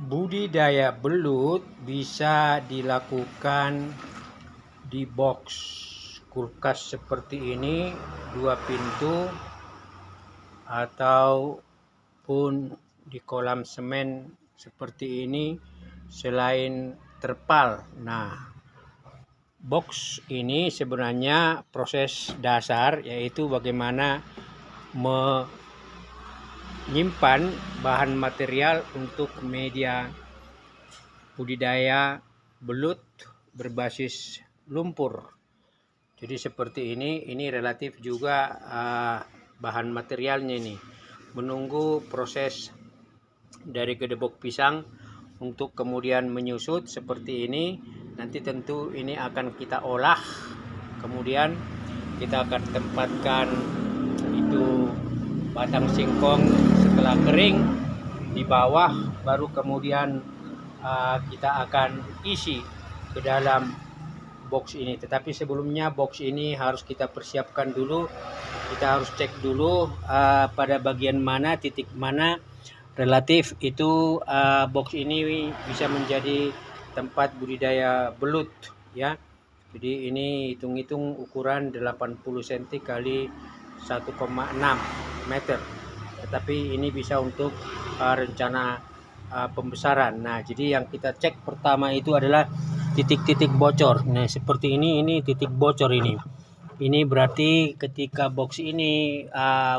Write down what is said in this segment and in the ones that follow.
Budidaya belut bisa dilakukan di box kulkas seperti ini, 2 pintu, ataupun di kolam semen seperti ini selain terpal. Nah, box ini sebenarnya proses dasar yaitu bagaimana menyimpan bahan material untuk media budidaya belut berbasis lumpur. Jadi seperti ini relatif juga bahan materialnya ini. Menunggu proses dari gedebok pisang untuk kemudian menyusut seperti ini. Nanti tentu ini akan kita olah. Kemudian kita akan tempatkan itu batang singkong setelah kering di bawah, baru kemudian kita akan isi ke dalam box ini. Tetapi sebelumnya box ini harus kita persiapkan dulu. Kita harus cek dulu pada bagian mana, titik mana relatif itu box ini bisa menjadi tempat budidaya belut ya. Jadi ini hitung-hitung ukuran 80 cm kali 1,6 meter. Tetapi ini bisa untuk rencana pembesaran. Nah, jadi yang kita cek pertama itu adalah titik-titik bocor. Nah, seperti ini titik bocor ini. Ini berarti ketika box ini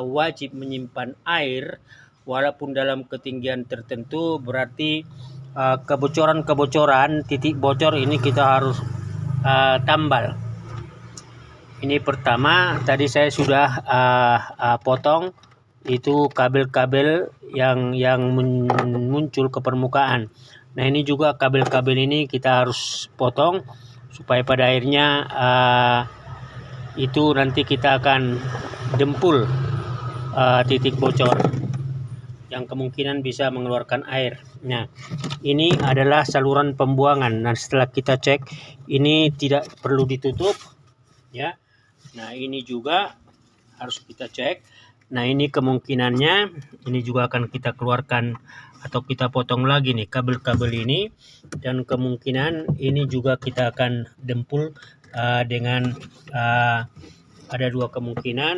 wajib menyimpan air walaupun dalam ketinggian tertentu, berarti kebocoran-kebocoran titik bocor ini kita harus tambal. Ini pertama, tadi saya sudah potong itu kabel-kabel yang muncul ke permukaan. Nah, ini juga kabel-kabel ini kita harus potong supaya pada akhirnya itu nanti kita akan dempul titik bocor yang kemungkinan bisa mengeluarkan air. Nah, ini adalah saluran pembuangan. Nah, setelah kita cek ini tidak perlu ditutup ya. Nah, ini juga harus kita cek. Nah, ini kemungkinannya ini juga akan kita keluarkan atau kita potong lagi nih kabel-kabel ini, dan kemungkinan ini juga kita akan dempul dengan ada 2 kemungkinan,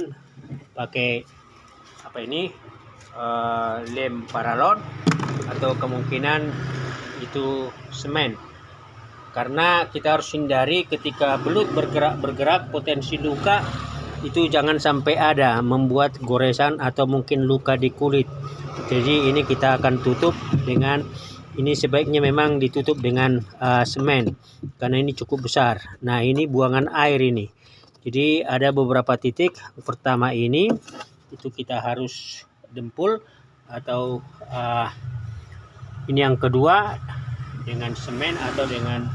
pakai apa ini lem paralon atau kemungkinan itu semen. Karena kita harus hindari ketika belut bergerak potensi luka itu jangan sampai ada, membuat goresan atau mungkin luka di kulit. Jadi ini kita akan tutup dengan ini, sebaiknya memang ditutup dengan semen karena ini cukup besar. Nah, ini buangan air ini. Jadi ada beberapa titik. Pertama ini itu kita harus dempul atau ini yang kedua dengan semen atau dengan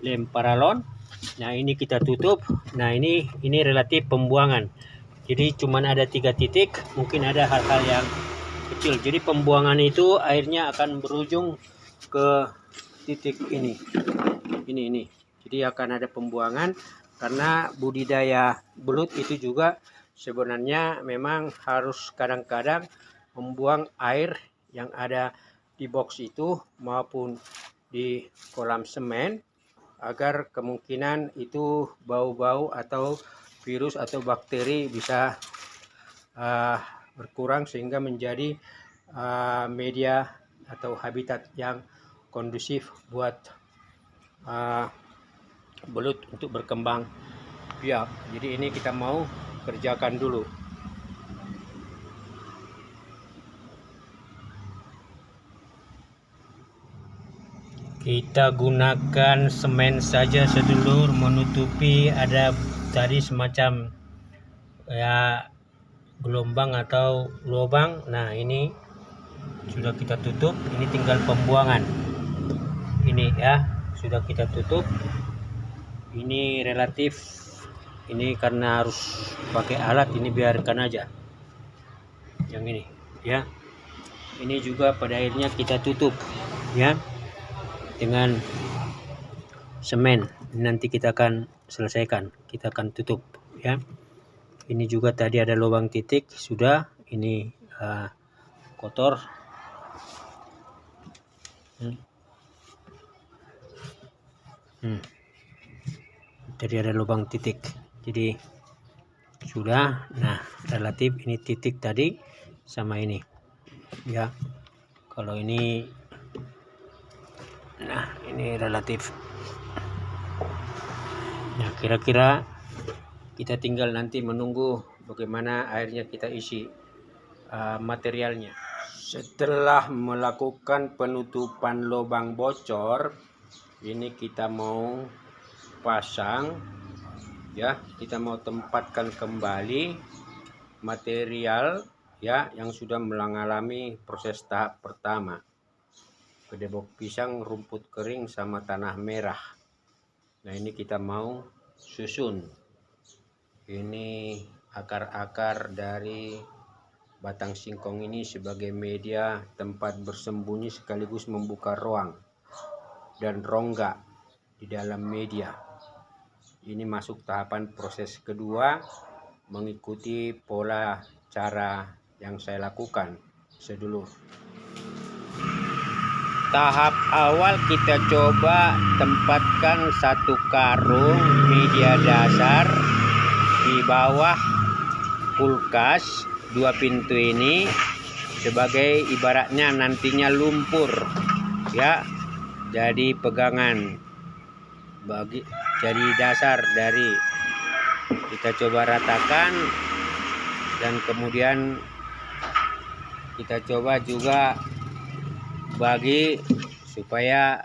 lem paralon. Nah, ini kita tutup. Nah, ini relatif pembuangan. Jadi cuman ada 3 titik, mungkin ada hal-hal yang kecil. Jadi pembuangan itu airnya akan berujung ke titik ini. Ini. Jadi akan ada pembuangan karena budidaya belut itu juga sebenarnya memang harus kadang-kadang membuang air yang ada di box itu maupun di kolam semen, agar kemungkinan itu bau-bau atau virus atau bakteri bisa berkurang sehingga menjadi media atau habitat yang kondusif buat belut untuk berkembang biak. Jadi ini kita mau kerjakan dulu. Kita gunakan semen saja sedulur, menutupi ada tadi semacam ya gelombang atau lubang. Nah, ini sudah kita tutup, ini tinggal pembuangan. Ini ya, sudah kita tutup. Ini relatif, ini karena harus pakai alat, ini biarkan aja. Yang ini ya. Ini juga pada akhirnya kita tutup ya dengan semen. Nanti kita akan selesaikan, kita akan tutup ya. Ini juga tadi ada lubang titik, sudah ini kotor. Jadi ada lubang titik, jadi sudah. Nah, relatif ini titik tadi sama ini ya. Kalau ini, nah ini relatif. Nah, kira-kira kita tinggal nanti menunggu bagaimana akhirnya kita isi materialnya. Setelah melakukan penutupan lubang bocor, ini kita mau pasang ya, kita mau tempatkan kembali material ya yang sudah mengalami proses tahap pertama, gedebok pisang, rumput kering sama tanah merah. Nah, ini kita mau susun. Ini akar-akar dari batang singkong ini sebagai media tempat bersembunyi sekaligus membuka ruang dan rongga di dalam media. Ini masuk tahapan proses kedua, mengikuti pola cara yang saya lakukan sedulur. Tahap awal kita coba tempatkan satu karung media dasar di bawah kulkas 2 pintu ini sebagai ibaratnya nantinya lumpur ya, jadi pegangan jadi dasar dari kita coba ratakan, dan kemudian kita coba juga bagi supaya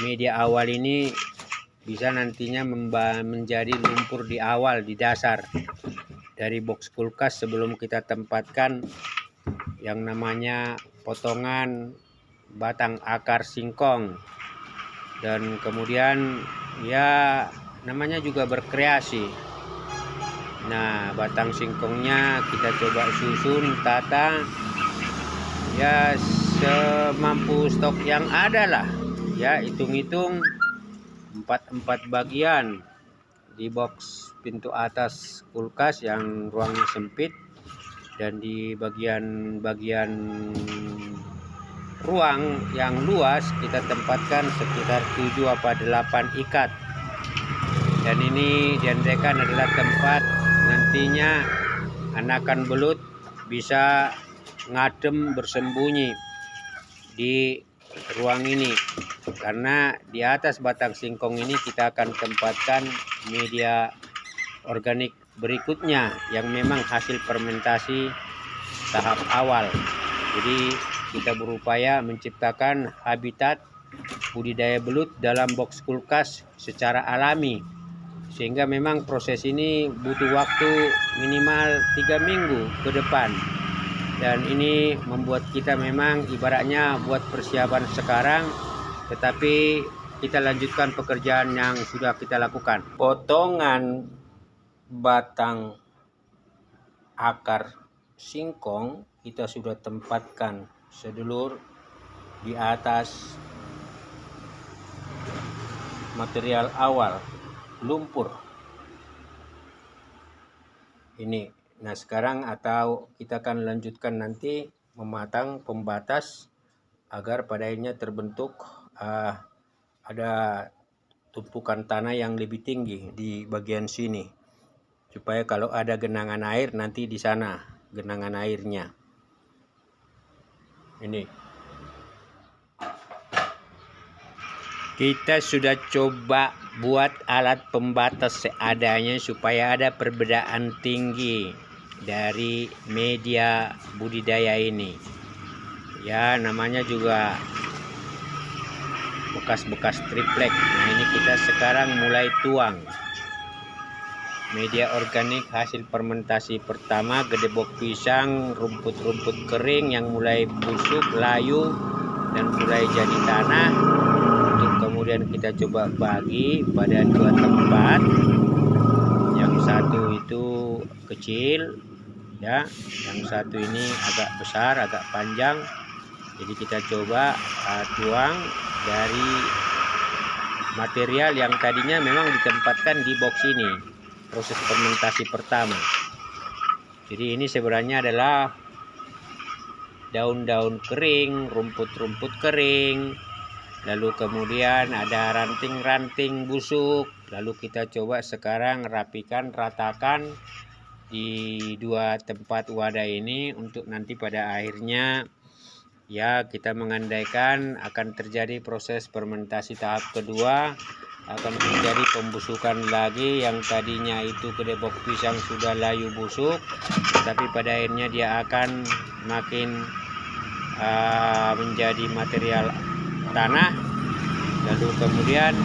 media awal ini bisa nantinya menjadi lumpur di awal, di dasar dari box kulkas sebelum kita tempatkan yang namanya potongan batang akar singkong. Dan kemudian ya namanya juga berkreasi. Nah, batang singkongnya kita coba susun, tata ya semampu stok yang ada lah ya, hitung-hitung 4 bagian di box pintu atas kulkas yang ruangnya sempit, dan di bagian ruang yang luas kita tempatkan sekitar 7 apa 8 ikat. Dan ini diandaikan adalah tempat nantinya anakan belut bisa ngadem bersembunyi di ruang ini, karena di atas batang singkong ini kita akan tempatkan media organik berikutnya yang memang hasil fermentasi tahap awal. Jadi kita berupaya menciptakan habitat budidaya belut dalam box kulkas secara alami, sehingga memang proses ini butuh waktu minimal 3 minggu ke depan. Dan ini membuat kita memang ibaratnya buat persiapan sekarang, tetapi kita lanjutkan pekerjaan yang sudah kita lakukan. Potongan batang akar singkong kita sudah tempatkan sedulur di atas material awal, lumpur ini. Nah, sekarang atau kita akan lanjutkan nanti mematang pembatas agar pada akhirnya terbentuk ada tumpukan tanah yang lebih tinggi di bagian sini, supaya kalau ada genangan air nanti di sana genangan airnya. Ini kita sudah coba buat alat pembatas seadanya supaya ada perbedaan tinggi dari media budidaya ini ya, namanya juga bekas-bekas triplek. Nah, ini kita sekarang mulai tuang media organik hasil fermentasi pertama, gedebok pisang, rumput-rumput kering yang mulai busuk, layu dan mulai jadi tanah. Untuk kemudian kita coba bagi pada 2 tempat, yang satu itu kecil ya, yang satu ini agak besar, agak panjang. Jadi kita coba tuang dari material yang tadinya memang ditempatkan di box ini, proses fermentasi pertama. Jadi ini sebenarnya adalah daun-daun kering, rumput-rumput kering lalu kemudian ada ranting-ranting busuk. Lalu kita coba sekarang rapikan, ratakan di dua tempat wadah ini untuk nanti pada akhirnya ya kita mengandaikan akan terjadi proses fermentasi tahap kedua, akan terjadi pembusukan lagi. Yang tadinya itu kedebok pisang sudah layu busuk, tapi pada akhirnya dia akan makin menjadi material tanah. Lalu kemudian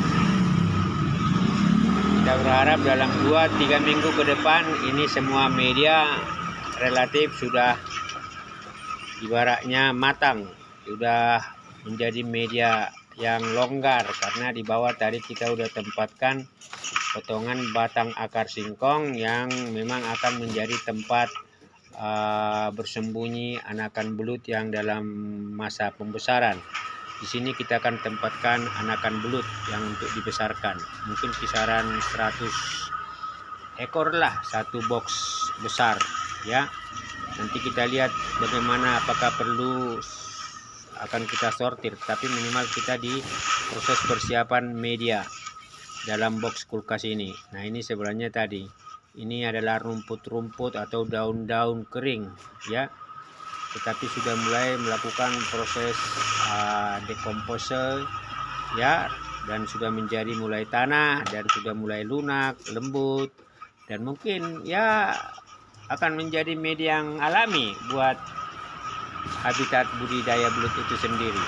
kita berharap dalam 2-3 minggu ke depan ini semua media relatif sudah ibaratnya matang, sudah menjadi media yang longgar, karena di bawah tadi kita sudah tempatkan potongan batang akar singkong yang memang akan menjadi tempat bersembunyi anakan belut yang dalam masa pembesaran. Di sini kita akan tempatkan anakan belut yang untuk dibesarkan. Mungkin kisaran 100 ekor lah satu box besar ya. Nanti kita lihat bagaimana, apakah perlu akan kita sortir, tapi minimal kita di proses persiapan media dalam box kulkas ini. Nah, ini sebenarnya tadi ini adalah rumput-rumput atau daun-daun kering ya, tetapi sudah mulai melakukan proses dekompose ya, dan sudah menjadi mulai tanah dan sudah mulai lunak, lembut, dan mungkin ya akan menjadi media yang alami buat habitat budidaya belut itu sendiri.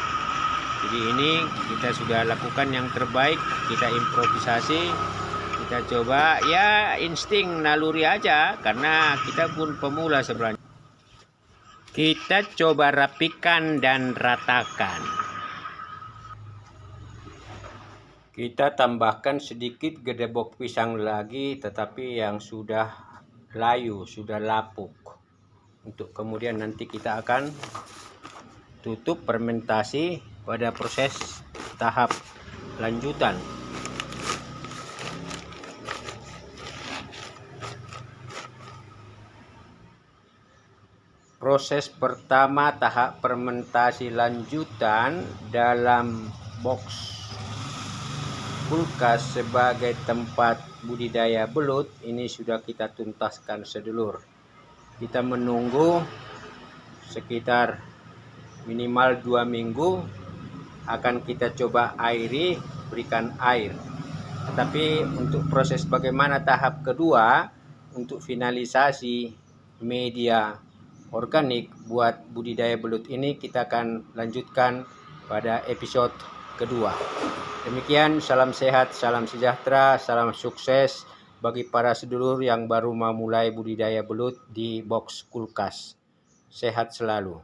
Jadi ini kita sudah lakukan yang terbaik, kita improvisasi, kita coba ya insting naluri aja, karena kita pun pemula sebenarnya. Kita coba rapikan dan ratakan. Kita tambahkan sedikit gedebok pisang lagi, tetapi yang sudah layu, sudah lapuk. Untuk kemudian nanti kita akan tutup fermentasi pada proses tahap lanjutan. Proses pertama tahap fermentasi lanjutan dalam box kulkas sebagai tempat budidaya belut ini sudah kita tuntaskan sedulur. Kita menunggu sekitar minimal 2 minggu, akan kita coba airi, berikan air. Tetapi untuk proses bagaimana tahap kedua untuk finalisasi media organik buat budidaya belut ini, kita akan lanjutkan pada episode kedua. Demikian, salam sehat, salam sejahtera, salam sukses bagi para sedulur yang baru memulai budidaya belut di box kulkas. Sehat selalu.